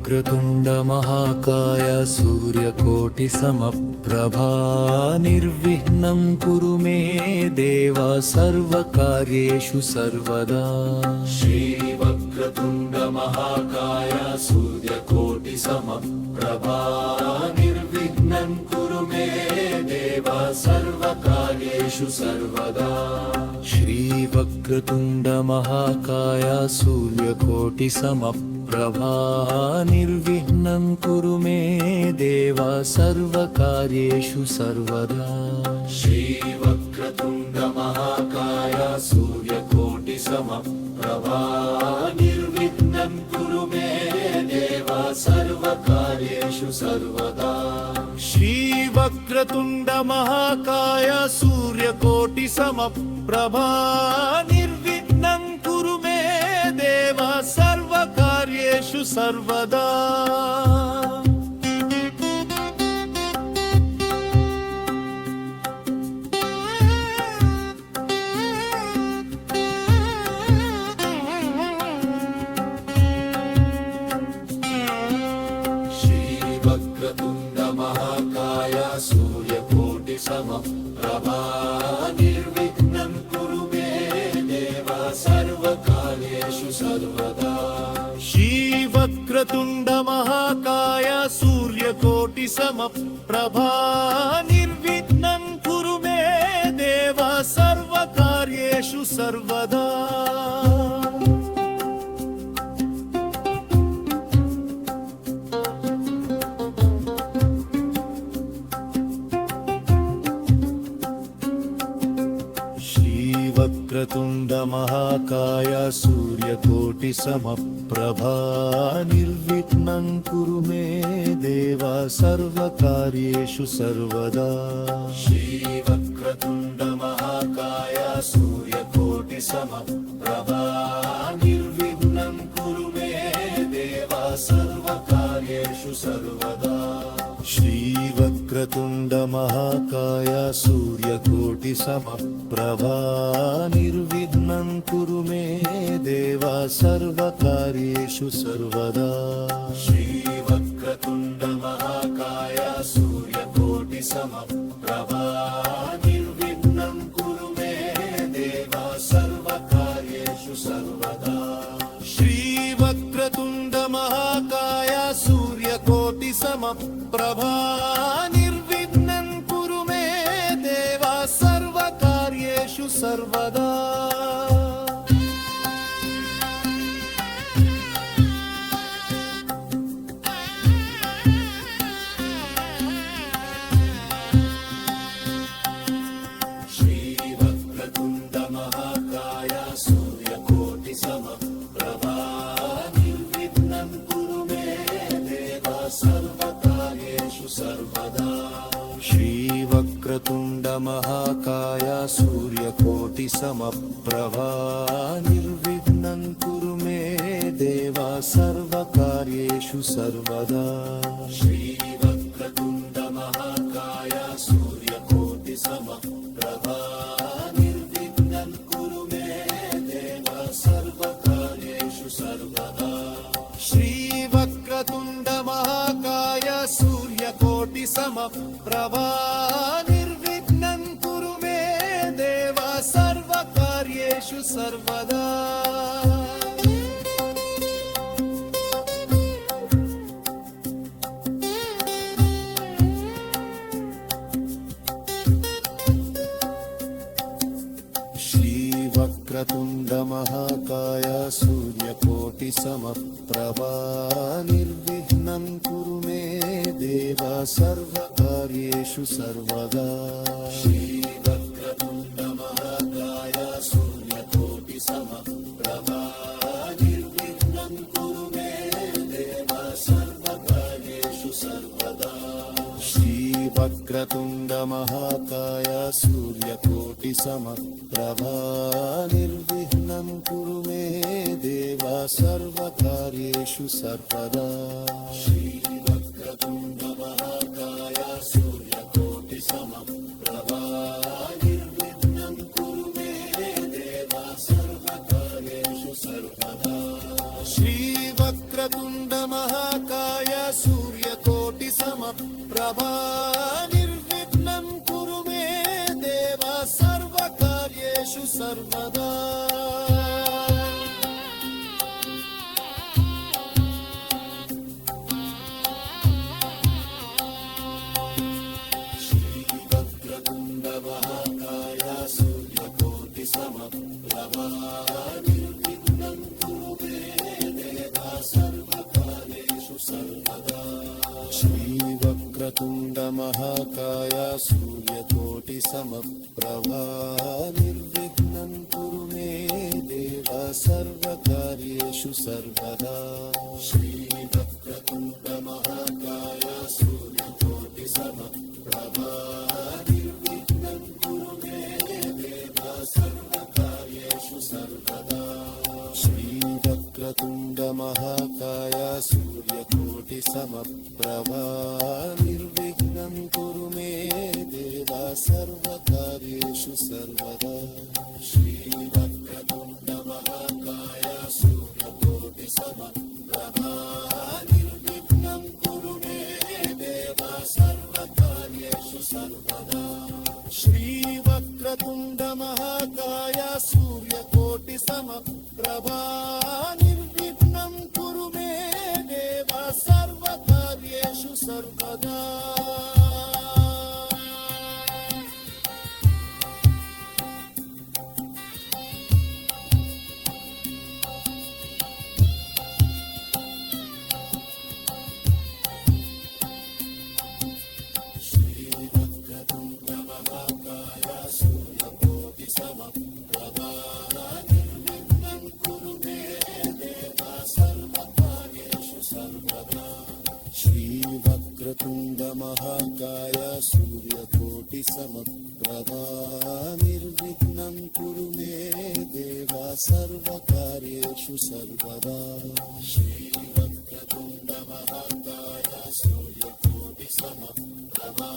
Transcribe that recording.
वक्रतुण्ड महाकाय सूर्यकोटिसमप्रभा निर्विघ्नं कुरु मे देव सर्वकार्येषु सर्वदा। श्रीवक्रतुण्ड महाकाय सूर्यकोटिसमप्रभा निर्विघ्नं कुरु मे देव सर्वकार्येषु सर्वदा। श्रीवक्रतुण्ड महाकाय सूर्यकोटिसमप्रभा निर्विघ्नं कुरु मे देव सर्वकार्येषु सर्वदा। श्रीवक्रतुण्ड महाकाय सूर्यकोटिसमप्रभा निर्विघ्नं कुरु मे देव सर्वकार्येषु सर्वदा। श्रीवक्रतुण्ड महाकाय सूर्यकोटिसमप्रभा निर्विघ्नं कुरु मे देव सर्वकार्येषु सर्वदा। श्रीवक्रतुण्ड महाकाय सूर्यकोटिसमप्रभा निर्विघ्नं कुरु मे देव सर्वकार्येषु सर्वदा। श्रीवक्रतुण्ड महाकाय सूर्यकोटिसमप्रभा निर्विघ्नं कुरु मे देव सर्वकार्येषु सर्वदा। वक्रतुण्ड महाकाय सूर्यकोटिसमप्रभा निर्विघ्नं कुरु मे देव सर्वकार्येषु सर्वदा। श्रीवक्रतुण्ड महाकाय सूर्यकोटिसमप्रभा निर्विघ्नं कुरु मे देव सर्वकार्येषु सर्वदा। श्रीवक्रतुण्ड महाकाय सूर्यकोटिसमप्रभा निर्विघ्नं कुरु मे देव सर्वकार्येषु सर्वदा। श्रीवक्रतुण्ड महाकाय सूर्यकोटिसमप्रभा निर्विघ्नं कुरु मे देव सर्वकार्येषु सर्वदा। श्रीवक्रतुण्ड महाकाय सूर्यकोटिसमप्रभा निर्विघ्नं कुरु मे देव सर्वकार्येषु सर्वदा। श्रीवक्रतुण्ड महाकाय सूर्यकोटिसमप्रभा निर्विघ्नं कुरु मे देव सर्वकार्येषु सर्वदा। श्रीवक्रतुण्ड महाकाय सूर्यकोटिसमप्रभा निर्विघ्नं कुरु मे देव सर्वकार्येषु सर्वदा। श्रीवक्रतुण्ड महाकाय सूर्यकोटिसमप्रभा निर्विघ्नं कुरु मे देव सर्वकार्येषु सर्वदा। श्रीवक्रतुण्ड महाकाय सूर्यकोटिसमप्रभा निर्विघ्नं कुरु मे देव सर्वकार्येषु सर्वदा। श्रीवक्रतुण्ड महाकाय सूर्यकोटिसमप्रभा निर्विघ्नं कुरु मे देव सर्वकार्येषु सर्वदा। श्रीवक्रतुण्ड महाकाय सूर्यकोटिसमप्रभा निर्विघ्नं कुरु मे देव सर्वकार्येषु सर्वदा। श्रीवक्रतुण्ड महाकाय सूर्यकोटिसमप्रभा निर्विघ्नं कुरु मे देव सर्वकार्येषु सर्वदा। श्रीवक्रतुण्ड महाकाय सूर्यकोटिसमप्रभा निर्विघ्नं कुरु मे देव सर्वकार्येषु सर्वदा। श्रीवक्रतुण्ड महाकाय सर्वकार्येषु सर्वदा श्रीवक्रतुण्ड महाकाय सूर्यकोटि समप्रभा निर्विघ्नं कुरु मे देवा सर्वकार्येषु सर्वदा श्रीवक्रतुण्ड महाकाय सूर्यकोटि समप्रभा निर्विघ्नं कुरु मे देव सर्वकार्येषु सर्वदा श्रीवक्रतुण्ड महाकाय सूर्यकोटि समप्रभा निर्विघ्नं कुरु मे देवा सर्वकार्येषु सर्वदा श्रीवक्रतुण्ड महाकाय सूर्यकोटि समप्रभा निर्विघ्नं कुरु मे देव सर्वकार्येषु सर्वदा श्रीवक्रतुण्ड महाकाय सूर्यकोटि समप्रभा निर्विघ्नं कुरु मे देवा सर्वकार्येषु सर्वदा श्रीवक्रतुण्ड महाकाय सूर्यकोटि समप्रभा निर्विघ्नं कुरु मे देव सर्वकार्येषु सर्वदा श्रीवक्रतुण्ड महाकाय सूर्यकोटि समप्रभा निर्विघ्नं कुरु मे देवा सर्वकार्येषु सर्वदा श्रीवक्रतुण्ड महाकाय सूर्यकोटि समप्रभा निर्विघ्नं कुरु मे देव सर्वकार्येषु सर्वदा श्रीवक्रतुण्ड महाकाय सूर्यकोटि समप्रभा